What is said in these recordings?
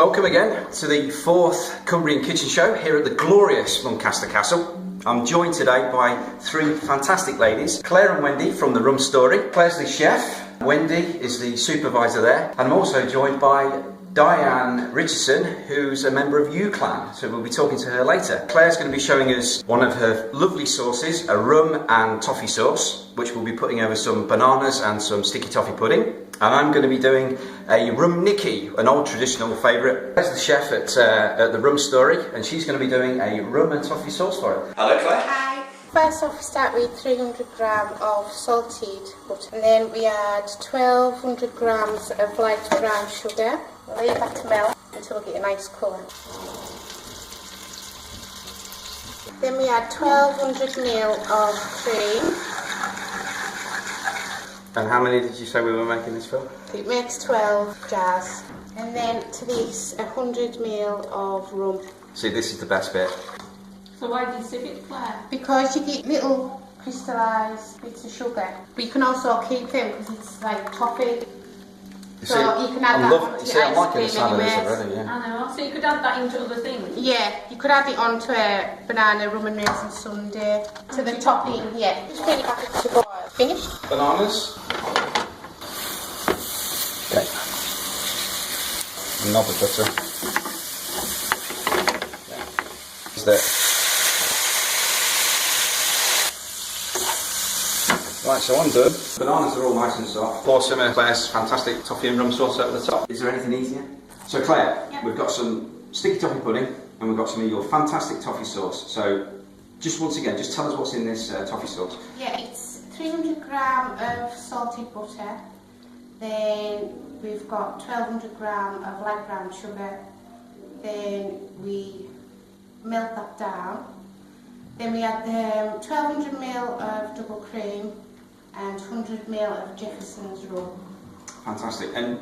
Welcome again to the 4th Cumbrian Kitchen Show here at the glorious Muncaster Castle. I'm joined today by 3 fantastic ladies, Claire and Wendy from the Rum Story. Claire's the chef, Wendy is the supervisor there, and I'm also joined by Dianne Richardson, who's a member of U-Clan, so we'll be talking to her later. Claire's going to be showing us one of her lovely sauces, a rum and toffee sauce, which we'll be putting over some bananas and some sticky toffee pudding. And I'm going to be doing a Rum Nikki, an old traditional favourite. Claire's the chef at the Rum Story, and she's going to be doing a rum and toffee sauce for it. Hello, Claire. Hi. First off, we start with 300 grams of salted butter, and then we add 1200 grams of light brown sugar. Leave that to melt until we get a nice colour. Then we add 1200 ml of cream. And how many did you say we were making this for? It makes 12 jars. And then to this, 100 ml of rum. See, this is the best bit. So why do you sip it, Claire? Because you get little crystallised bits of sugar. But you can also keep them because it's like toffee. So you can add that to your ice cream anyway. Already, yeah. I know, so you could add that into other things? Yeah, you could add it onto a banana rum and raisin sundae. To the topping, yeah. Just bring it back to boil. Finished? Bananas. Okay. Knob of butter. Yeah. Is that? Right, so I'm done. Bananas are all nice and soft. Pour some of Claire's fantastic toffee and rum sauce over the top. Is there anything easier? So Claire, yep. We've got some sticky toffee pudding and we've got some of your fantastic toffee sauce. So just once again, just tell us what's in this toffee sauce. Yeah, it's 300 grams of salted butter. Then we've got 1200 grams of light brown sugar. Then we melt that down. Then we add 1200 ml of double cream and 100 ml of Jefferson's rum. Fantastic. And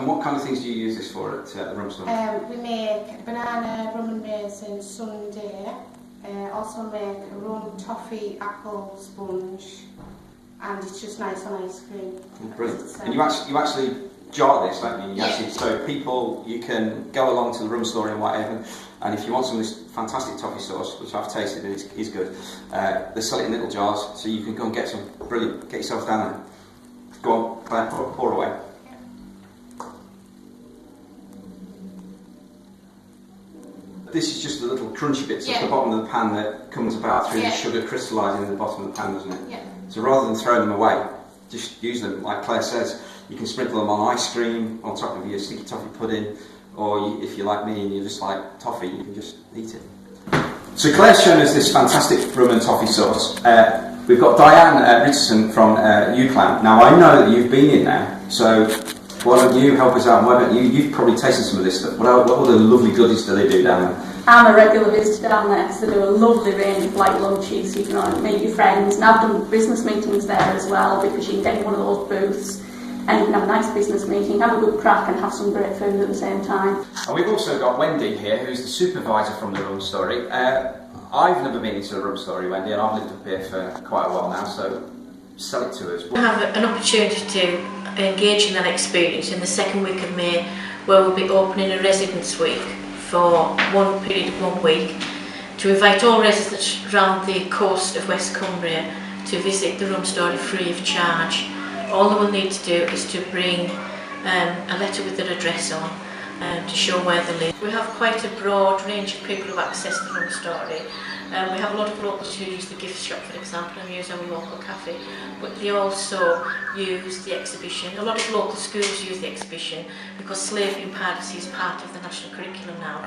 what kind of things do you use this for at the Rum Story? We make banana rum and raisin sundae. Also make a rum toffee apple sponge, and it's just nice on ice cream. Brilliant. And you actually jar this, don't you? Yeah. So people, you can go along to the Rum Story in Whitehaven, and if you want some of this fantastic toffee sauce, which I've tasted and is good, they sell it in little jars, so you can go and get some. Brilliant. Get yourself down there. Go on, Claire, pour away. This is just the little crunchy bits at the bottom of the pan that comes about through the sugar crystallising in the bottom of the pan, doesn't it? Yeah. So rather than throw them away, just use them, like Claire says. You can sprinkle them on ice cream, on top of your sticky toffee pudding, or if you're like me and you just like toffee, you can just eat it. So Claire's shown us this fantastic rum and toffee sauce. We've got Dianne Richardson from U-Clan. Now I know that you've been in there, so why don't you help us out? Why don't you've probably tasted some of this stuff. What other lovely goodies do they do down there? I'm a regular visitor down there, so they do a lovely range of light lunches. You can meet your friends, and I've done business meetings there as well, because you can get in one of those booths and you can have a nice business meeting, have a good crack and have some great food at the same time. And we've also got Wendy here, who's the supervisor from the Rum Story. I've never been into the Rum Story, Wendy, and I've lived up here for quite a while now, so sell it to us. We have an opportunity to engage in that experience in the second week of May, where we'll be opening a residence week for one period of 1 week to invite all residents around the coast of West Cumbria to visit the Rum Story free of charge. All they will need to do is to bring a letter with their address on to show where they live. We have quite a broad range of people who access the Rum Story. We have a lot of locals who use the gift shop, for example, and use our local cafe, but they also use the exhibition. A lot of local schools use the exhibition because slavery and piracy is part of the national curriculum now.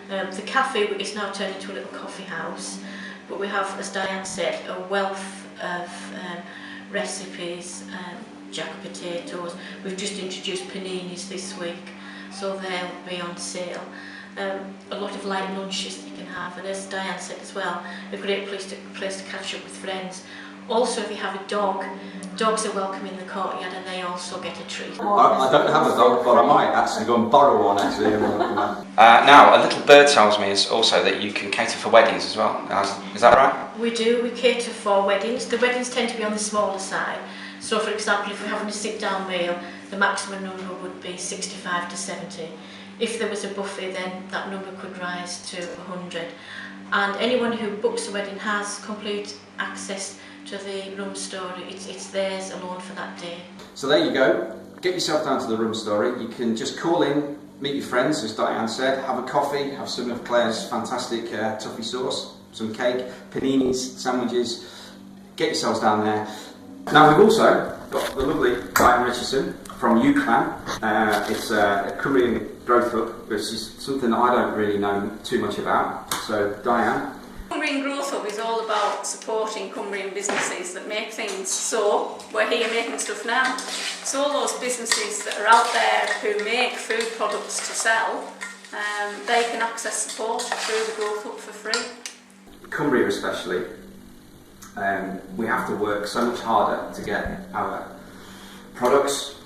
The cafe is now turned into a little coffee house, but we have, as Dianne said, a wealth of recipes, jack potatoes. We've just introduced paninis this week, so they'll be on sale. A lot of light lunches you can have, and as Dianne said as well, a great place to catch up with friends. Also, if you have a dog, dogs are welcome in the courtyard and they also get a treat. I don't have a dog, but I might actually go and borrow one actually. Now, a little bird tells me is also that you can cater for weddings as well. Is that right? We do. We cater for weddings. The weddings tend to be on the smaller side. So, for example, if we're having a sit-down meal, the maximum number would be 65 to 70. If there was a buffet, then that number could rise to 100. And anyone who books a wedding has complete access to the Rum Story. It's theirs alone for that day. So there you go. Get yourself down to the Rum Story. You can just call in, meet your friends, as Dianne said, have a coffee, have some of Claire's fantastic toffee sauce, some cake, paninis, sandwiches. Get yourselves down there. Now we've also got the lovely Dianne Richardson from UCLan. It's a Cumbria Growth Hub, which is something that I don't really know too much about. So Dianne. Cumbrian Growth Hub is all about supporting Cumbrian businesses that make things. So we're here making stuff now. So all those businesses that are out there who make food products to sell, they can access support through the Growth Hub for free. Cumbria especially, we have to work so much harder to get our products,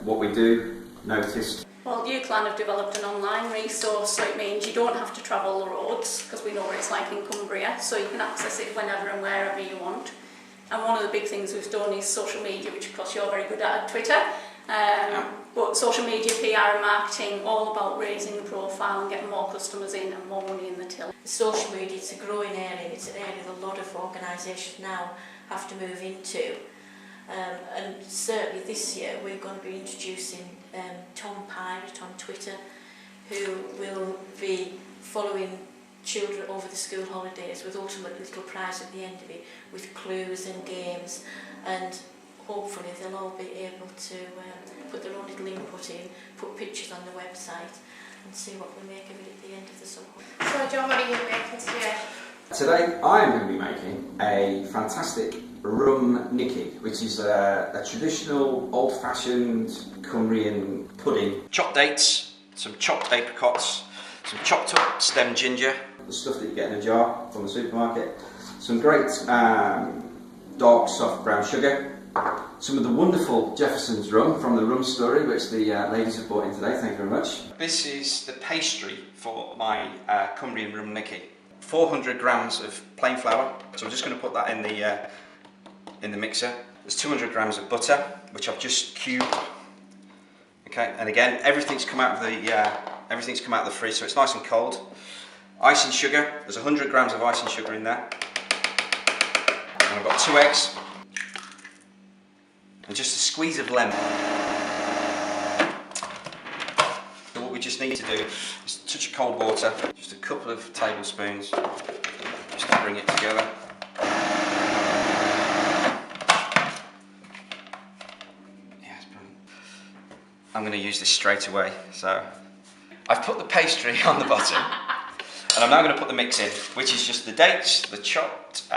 what we do, noticed. Well, UCLan have developed an online resource, so it means you don't have to travel the roads, because we know what it's like in Cumbria, so you can access it whenever and wherever you want. And one of the big things we've done is social media, which of course you're very good at Twitter. But social media, PR and marketing, all about raising the profile and getting more customers in and more money in the till. Social media, it's a growing area. It's an area that a lot of organisations now have to move into. And certainly this year we're going to be introducing Tom Pirate on Twitter, who will be following children over the school holidays with ultimate little prize at the end of it, with clues and games, and hopefully they'll all be able to put their own little input in, put pictures on the website, and see what we make of it at the end of the summer. So John, what are you making today? Today I am going to be making a fantastic Rum Nikki, which is a traditional old-fashioned Cumbrian pudding. Chopped dates, some chopped apricots, some chopped up stem ginger, the stuff that you get in a jar from the supermarket, some great dark soft brown sugar, some of the wonderful Jefferson's rum from the Rum Story, which the ladies have brought in today, thank you very much. This is the pastry for my Cumbrian Rum Nikki. 400 grams of plain flour, so I'm just going to put that in the mixer. There's 200 grams of butter, which I've just cubed. Okay, and again, everything's come out of the fridge, so it's nice and cold. Icing sugar. There's 100 grams of icing sugar in there. And I've got 2 eggs and just a squeeze of lemon. So what we just need to do is a touch of cold water, just a couple of tablespoons, just to bring it together. I'm going to use this straight away. So I've put the pastry on the bottom, and I'm now going to put the mix in, which is just the dates, the chopped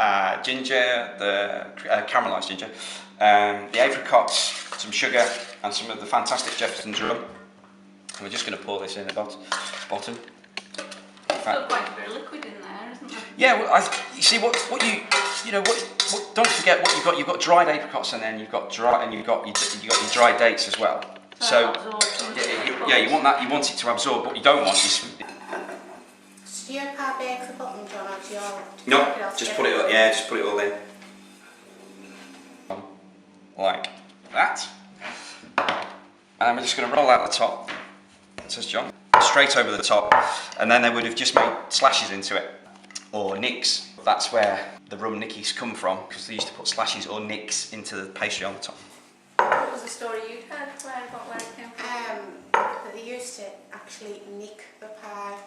ginger, the caramelised ginger, the apricots, some sugar, and some of the fantastic Jefferson's rum. And we're just going to pour this in the bottom. Still quite a bit of liquid in there, isn't there? Yeah, well, you see what don't forget what you've got. You've got dried apricots, and then you've got your dried dates as well. So you want that. You want it to absorb. What you don't want is. Do you par bake the bottom, John, or do you all? No, just put it. Yeah, just put it all in. Like that. And we're just going to roll out the top. Says John. Straight over the top, and then they would have just made slashes into it, or nicks. That's where the Rum Nickies come from, because they used to put slashes or nicks into the pastry on the top. What was the story you'd heard, Claire, about where it came from? That they used to actually nick the pie.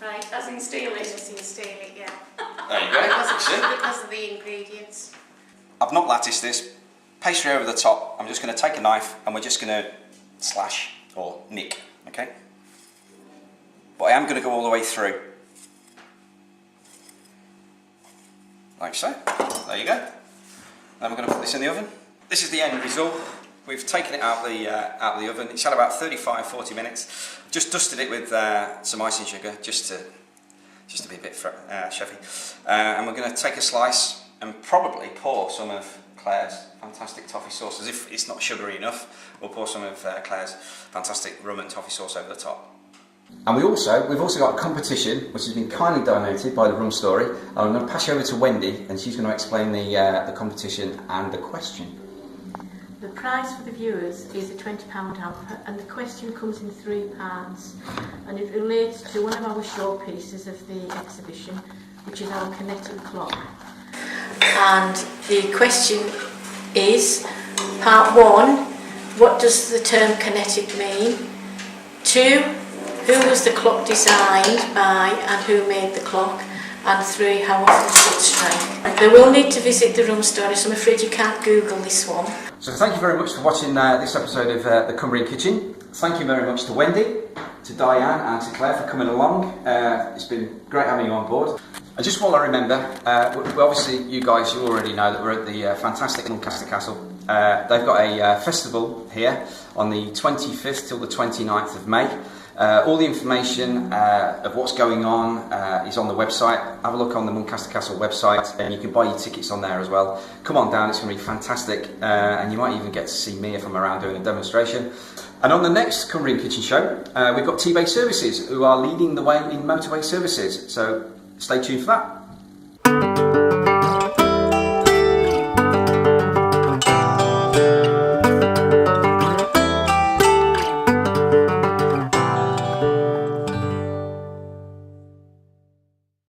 Right, as in steal it. As in steal it, yeah. There you go. Because of the ingredients. I've not latticed this. Pastry over the top. I'm just going to take a knife and we're just going to slash or nick, okay? But I am going to go all the way through. Like so. There you go. Then we're going to put this in the oven. This is the end result. We've taken it out of the oven. It's had about 35-40 minutes. Just dusted it with some icing sugar, just to be a bit chefy. And we're going to take a slice and probably pour some of Claire's fantastic toffee sauce. As if it's not sugary enough, we'll pour some of Claire's fantastic rum and toffee sauce over the top. And we've also got a competition which has been kindly donated by the Rum Story. And I'm going to pass you over to Wendy, and she's going to explain the competition and the question. The price for the viewers is a £20 hamper, and the question comes in 3 parts, and it relates to one of our showpieces of the exhibition, which is our kinetic clock. And the question is, part 1, what does the term kinetic mean? 2, who was the clock designed by and who made the clock? And 3, how often does it strike? They will need to visit the Rum Story, so I'm afraid you can't Google this one. So thank you very much for watching this episode of the Cumbrian Kitchen. Thank you very much to Wendy, to Dianne and to Claire for coming along. It's been great having you on board. And just while I remember, obviously you guys, you already know that we're at the fantastic Doncaster Castle. They've got a festival here on the 25th till the 29th of May. All the information of what's going on is on the website. Have a look on the Doncaster Castle website and you can buy your tickets on there as well. Come on down, it's going to be fantastic, and you might even get to see me if I'm around doing a demonstration. And on the next Cumbrian Kitchen Show, we've got T-Bay Services, who are leading the way in motorway services. So stay tuned for that.